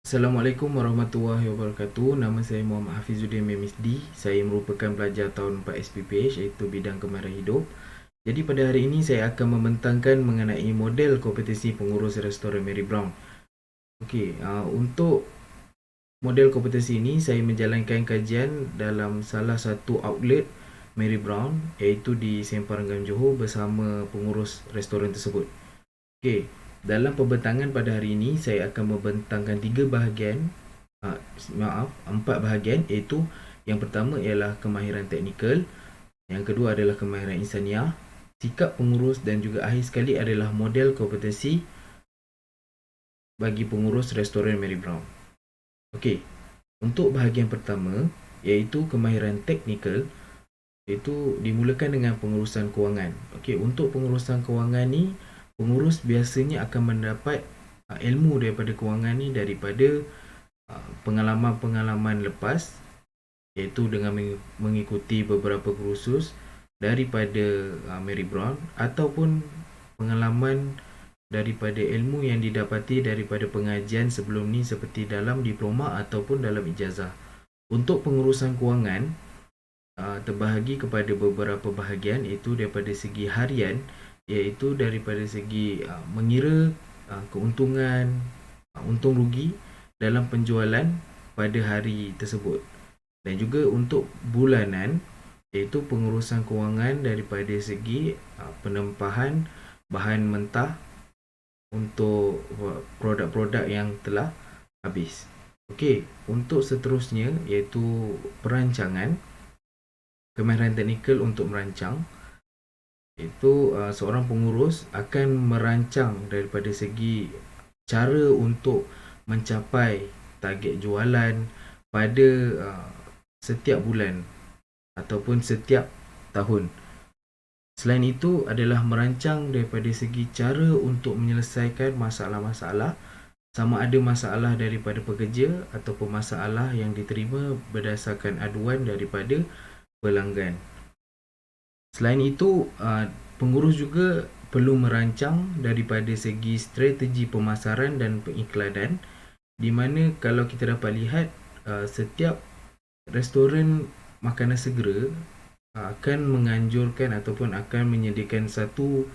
Assalamualaikum warahmatullahi wabarakatuh. Nama saya Muhammad Hafizuddin MSD. Saya merupakan pelajar tahun 4 SPPH iaitu bidang kemahiran hidup. Jadi pada hari ini saya akan membentangkan mengenai model kompetisi pengurus restoran Mary Brown. Okey, untuk model kompetisi ini saya menjalankan kajian dalam salah satu outlet Mary Brown iaitu di Semparan Gam Johor bersama pengurus restoran tersebut. Okey, dalam pembentangan pada hari ini saya akan membentangkan 3 bahagian. Empat bahagian, iaitu yang pertama ialah kemahiran teknikal, yang kedua adalah kemahiran insaniah, sikap pengurus dan juga akhir sekali adalah model kompetensi bagi pengurus restoran Mary Brown. Okey, untuk bahagian pertama iaitu kemahiran teknikal, iaitu dimulakan dengan pengurusan kewangan. Okey, untuk pengurusan kewangan ni, pengurus biasanya akan mendapat ilmu daripada kewangan ni daripada pengalaman-pengalaman lepas, iaitu dengan mengikuti beberapa kursus daripada Mary Brown ataupun pengalaman daripada ilmu yang didapati daripada pengajian sebelum ni seperti dalam diploma ataupun dalam ijazah. Untuk pengurusan kewangan terbahagi kepada beberapa bahagian, iaitu daripada segi harian, iaitu daripada segi mengira keuntungan, untung rugi dalam penjualan pada hari tersebut, dan juga untuk bulanan, iaitu pengurusan kewangan daripada segi penempahan bahan mentah untuk produk-produk yang telah habis. Okey, untuk seterusnya iaitu perancangan, kemahiran teknikal untuk merancang, itu seorang pengurus akan merancang daripada segi cara untuk mencapai target jualan pada setiap bulan ataupun setiap tahun. Selain itu adalah merancang daripada segi cara untuk menyelesaikan masalah-masalah, sama ada masalah daripada pekerja ataupun masalah yang diterima berdasarkan aduan daripada pelanggan. Selain itu, pengurus juga perlu merancang daripada segi strategi pemasaran dan pengiklanan, di mana kalau kita dapat lihat setiap restoran makanan segera akan menganjurkan ataupun akan menyediakan satu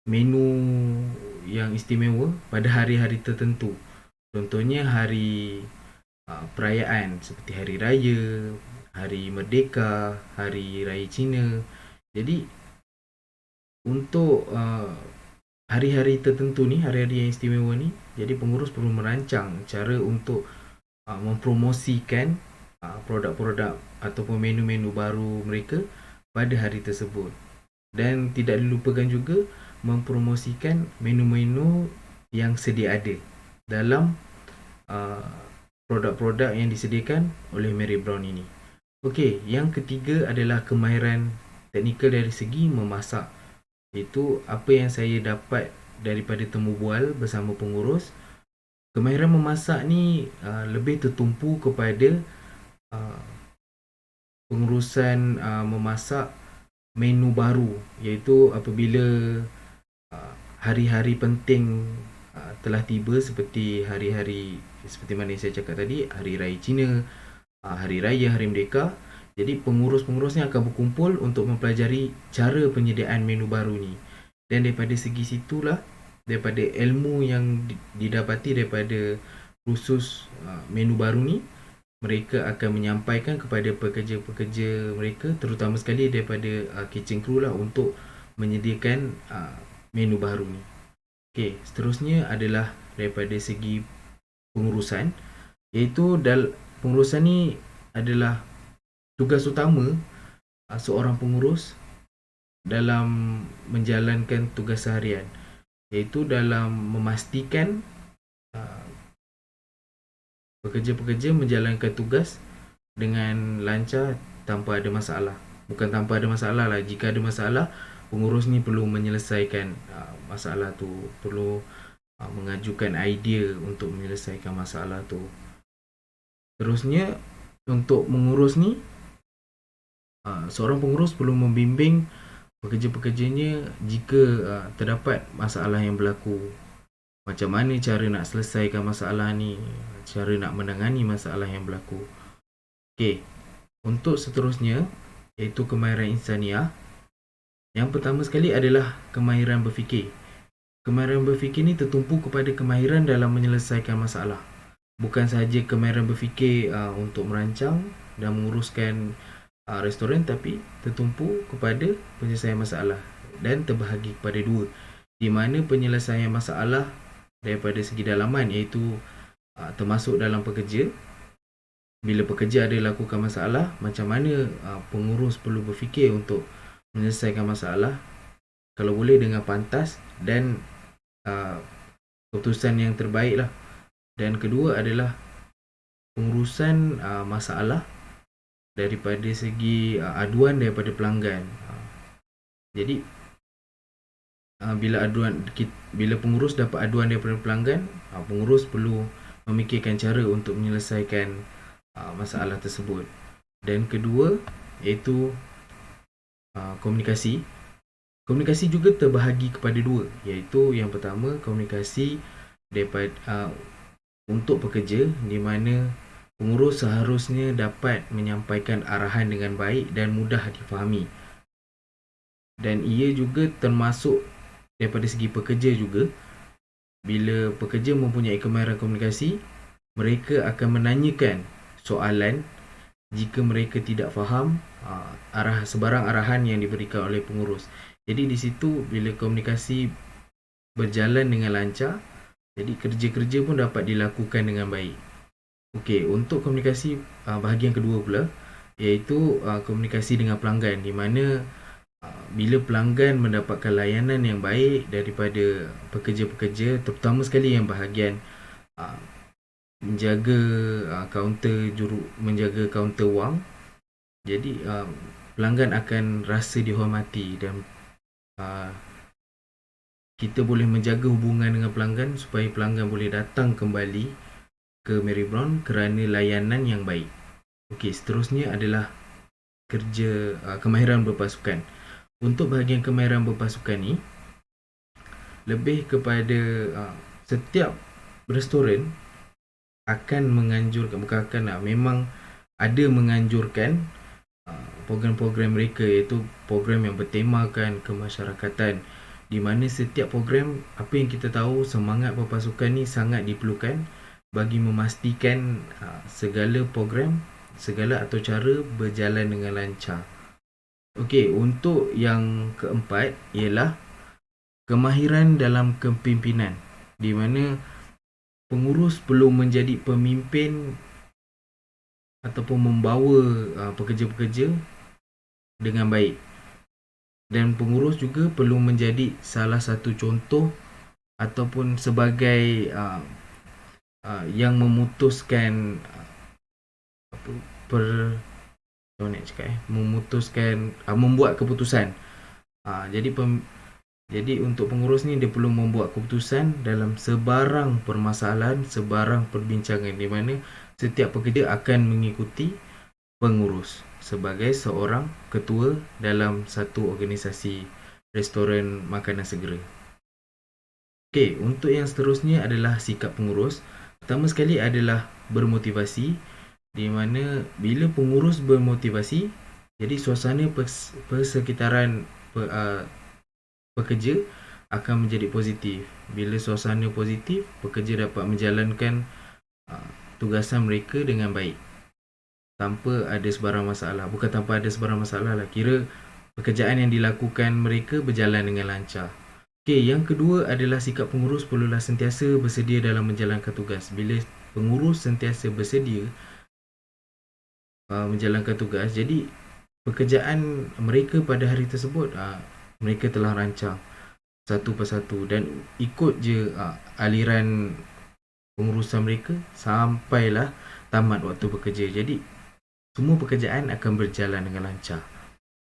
menu yang istimewa pada hari-hari tertentu. Contohnya hari perayaan seperti Hari Raya, Hari Merdeka, Hari Raya Cina. Jadi untuk hari-hari tertentu ni, hari-hari yang istimewa ni, jadi pengurus perlu merancang cara untuk mempromosikan produk-produk ataupun menu-menu baru mereka pada hari tersebut. Dan tidak dilupakan juga mempromosikan menu-menu yang sedia ada dalam produk-produk yang disediakan oleh Mary Brown ini. Okey, yang ketiga adalah kemahiran teknikal dari segi memasak. Itu apa yang saya dapat daripada temu bual bersama pengurus. Kemahiran memasak ni lebih tertumpu kepada pengurusan memasak menu baru, iaitu apabila hari-hari penting telah tiba, seperti hari-hari seperti mana yang saya cakap tadi, Hari Raya Cina, Hari Raya, Hari Merdeka. Jadi pengurus-pengurus ni akan berkumpul untuk mempelajari cara penyediaan menu baru ni. Dan daripada segi situlah, daripada ilmu yang didapati daripada khusus menu baru ni, mereka akan menyampaikan kepada pekerja-pekerja mereka, terutama sekali daripada kitchen crew lah, untuk menyediakan menu baru ni. Okey, seterusnya adalah daripada segi pengurusan, iaitu pengurusan ni adalah tugas utama seorang pengurus dalam menjalankan tugas seharian, iaitu dalam memastikan pekerja-pekerja menjalankan tugas dengan lancar tanpa ada masalah. Bukan tanpa ada masalah lah, jika ada masalah, pengurus ni perlu menyelesaikan masalah tu, perlu mengajukan idea untuk menyelesaikan masalah tu. Terusnya, untuk mengurus ni, seorang pengurus perlu membimbing pekerja-pekerjanya jika terdapat masalah yang berlaku. macam mana cara nak selesaikan masalah ni, cara nak menangani masalah yang berlaku. Okey, untuk seterusnya iaitu kemahiran insaniah. Yang pertama sekali adalah kemahiran berfikir. Kemahiran berfikir ni tertumpu kepada kemahiran dalam menyelesaikan masalah. Bukan sahaja kemahiran berfikir untuk merancang dan menguruskan restoran, tapi tertumpu kepada penyelesaian masalah dan terbahagi kepada dua, di mana penyelesaian masalah daripada segi dalaman iaitu termasuk dalam pekerja. Bila pekerja ada lakukan masalah, macam mana pengurus perlu berfikir untuk menyelesaikan masalah, kalau boleh dengan pantas dan keputusan yang terbaik lah. Dan kedua adalah pengurusan masalah daripada segi aduan daripada pelanggan. Jadi bila pengurus dapat aduan daripada pelanggan, pengurus perlu memikirkan cara untuk menyelesaikan masalah tersebut. Dan kedua iaitu komunikasi. Komunikasi juga terbahagi kepada dua, iaitu yang pertama komunikasi daripada untuk pekerja, di mana pengurus seharusnya dapat menyampaikan arahan dengan baik dan mudah difahami. Dan ia juga termasuk daripada segi pekerja juga. Bila pekerja mempunyai kemahiran komunikasi, mereka akan menanyakan soalan jika mereka tidak faham sebarang arahan yang diberikan oleh pengurus. Jadi di situ bila komunikasi berjalan dengan lancar, jadi kerja-kerja pun dapat dilakukan dengan baik. Okey, untuk komunikasi bahagian kedua pula, iaitu komunikasi dengan pelanggan, di mana bila pelanggan mendapatkan layanan yang baik daripada pekerja-pekerja, terutama sekali yang bahagian menjaga kaunter wang, jadi pelanggan akan rasa dihormati dan kita boleh menjaga hubungan dengan pelanggan supaya pelanggan boleh datang kembali ke Mary Brown kerana layanan yang baik. Okey, seterusnya adalah kemahiran berpasukan. Untuk bahagian kemahiran berpasukan ni, lebih kepada setiap restoran akan menganjurkan, memang ada menganjurkan program-program mereka, iaitu program yang bertemakan kemasyarakatan, di mana setiap program, apa yang kita tahu, semangat berpasukan ni sangat diperlukan bagi memastikan segala program, segala atau cara berjalan dengan lancar. Okey, untuk yang keempat ialah kemahiran dalam kepimpinan, di mana pengurus perlu menjadi pemimpin ataupun membawa pekerja-pekerja dengan baik. Dan pengurus juga perlu menjadi salah satu contoh ataupun sebagai yang memutuskan membuat keputusan. Jadi untuk pengurus ni dia perlu membuat keputusan dalam sebarang permasalahan, sebarang perbincangan, di mana setiap pekerja akan mengikuti pengurus sebagai seorang ketua dalam satu organisasi restoran makanan segera. Okey, untuk yang seterusnya adalah sikap pengurus. Pertama sekali adalah bermotivasi, di mana bila pengurus bermotivasi, jadi suasana persekitaran pekerja akan menjadi positif. Bila suasana positif, pekerja dapat menjalankan tugasan mereka dengan baik tanpa ada sebarang masalah. Bukan tanpa ada sebarang masalah lah, kira pekerjaan yang dilakukan mereka berjalan dengan lancar. Okey, yang kedua adalah sikap pengurus perlulah sentiasa bersedia dalam menjalankan tugas. Bila pengurus sentiasa bersedia menjalankan tugas, jadi pekerjaan mereka pada hari tersebut mereka telah rancang satu persatu dan ikut je aliran pengurusan mereka sampailah tamat waktu bekerja. Jadi semua pekerjaan akan berjalan dengan lancar.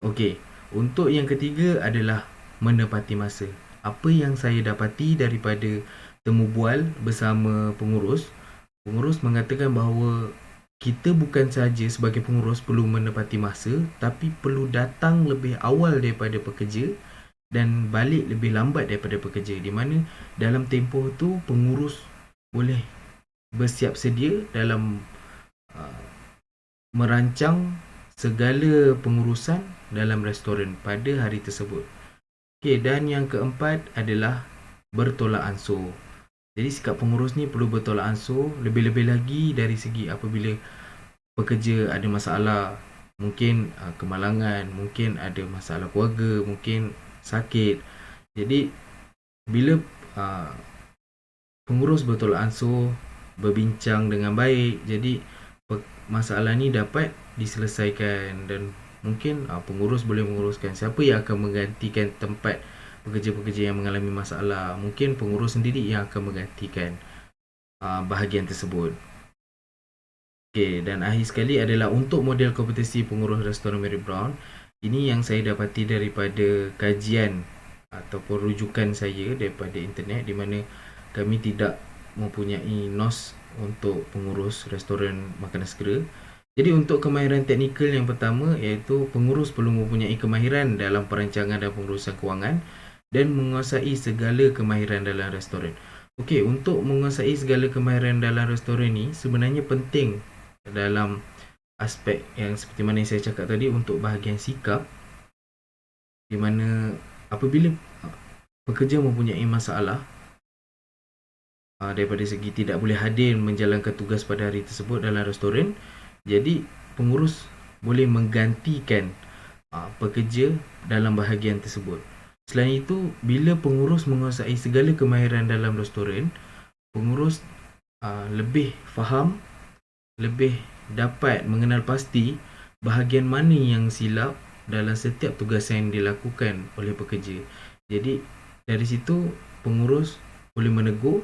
Okey, untuk yang ketiga adalah menepati masa. Apa yang saya dapati daripada temu bual bersama pengurus, pengurus mengatakan bahawa kita bukan sahaja sebagai pengurus perlu menepati masa, tapi perlu datang lebih awal daripada pekerja dan balik lebih lambat daripada pekerja, di mana dalam tempoh tu pengurus boleh bersiap sedia dalam uh, merancang segala pengurusan dalam restoran pada hari tersebut. Okey, dan yang keempat adalah bertolak ansur. Jadi sikap pengurus ni perlu bertolak ansur, lebih-lebih lagi dari segi apabila pekerja ada masalah, mungkin kemalangan, mungkin ada masalah keluarga, mungkin sakit. Jadi bila pengurus bertolak ansur, berbincang dengan baik, jadi masalah ni dapat diselesaikan, dan mungkin pengurus boleh menguruskan siapa yang akan menggantikan tempat pekerja-pekerja yang mengalami masalah. Mungkin pengurus sendiri yang akan menggantikan bahagian tersebut. Okay, dan akhir sekali adalah untuk model kompetisi pengurus restoran Mary Brown. Ini yang saya dapati daripada kajian ataupun rujukan saya daripada internet, di mana kami tidak mempunyai NOS untuk pengurus restoran makanan segera. Jadi untuk kemahiran teknikal yang pertama, iaitu pengurus perlu mempunyai kemahiran dalam perancangan dan pengurusan kewangan dan menguasai segala kemahiran dalam restoran. Okey, untuk menguasai segala kemahiran dalam restoran ni sebenarnya penting dalam aspek yang seperti mana yang saya cakap tadi, untuk bahagian sikap, di mana apabila pekerja mempunyai masalah daripada segi tidak boleh hadir menjalankan tugas pada hari tersebut dalam restoran, jadi pengurus boleh menggantikan pekerja dalam bahagian tersebut. Selain itu, bila pengurus menguasai segala kemahiran dalam restoran, pengurus lebih faham, lebih dapat mengenal pasti bahagian mana yang silap dalam setiap tugas yang dilakukan oleh pekerja. Jadi dari situ pengurus boleh menegur,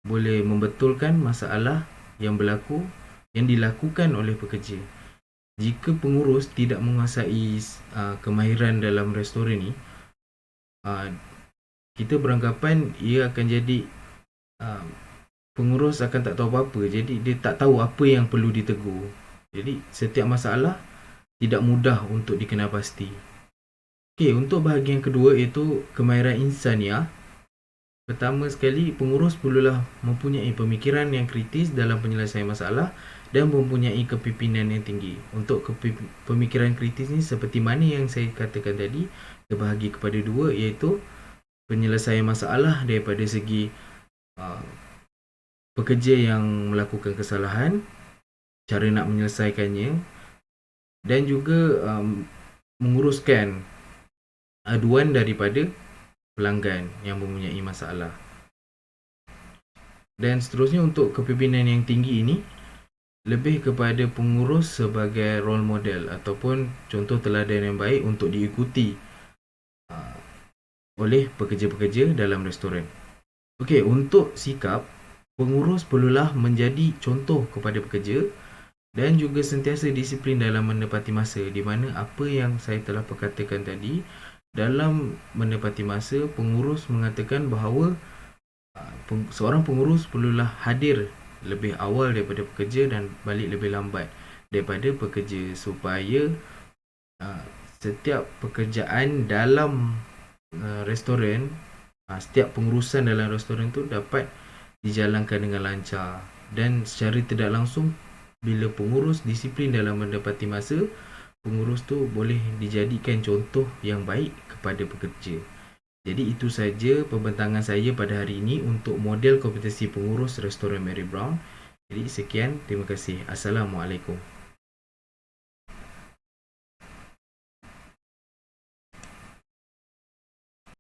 boleh membetulkan masalah yang berlaku yang dilakukan oleh pekerja. Jika pengurus tidak menguasai kemahiran dalam restoran ni, kita beranggapan ia akan jadi pengurus akan tak tahu apa-apa. Jadi dia tak tahu apa yang perlu ditegur. Jadi setiap masalah tidak mudah untuk dikenal pasti. Okey, untuk bahagian kedua iaitu kemahiran insaniah. Pertama sekali, pengurus perlulah mempunyai pemikiran yang kritis dalam penyelesaian masalah dan mempunyai kepimpinan yang tinggi. Untuk pemikiran kritis ni seperti mana yang saya katakan tadi, terbahagi kepada dua, iaitu penyelesaian masalah daripada segi pekerja yang melakukan kesalahan, cara nak menyelesaikannya, dan juga menguruskan aduan daripada pelanggan yang mempunyai masalah. Dan seterusnya, untuk kepimpinan yang tinggi ini lebih kepada pengurus sebagai role model ataupun contoh teladan yang baik untuk diikuti oleh pekerja-pekerja dalam restoran. Okey, untuk sikap, pengurus perlulah menjadi contoh kepada pekerja dan juga sentiasa disiplin dalam menepati masa, di mana apa yang saya telah perkatakan tadi, dalam menepati masa, pengurus mengatakan bahawa seorang pengurus perlulah hadir lebih awal daripada pekerja dan balik lebih lambat daripada pekerja, supaya setiap pekerjaan dalam restoran, setiap pengurusan dalam restoran tu dapat dijalankan dengan lancar. Dan secara tidak langsung, bila pengurus disiplin dalam mendapati masa, pengurus tu boleh dijadikan contoh yang baik kepada pekerja. Jadi itu saja pembentangan saya pada hari ini untuk model kompetisi pengurus restoran Mary Brown. Jadi sekian, terima kasih. Assalamualaikum.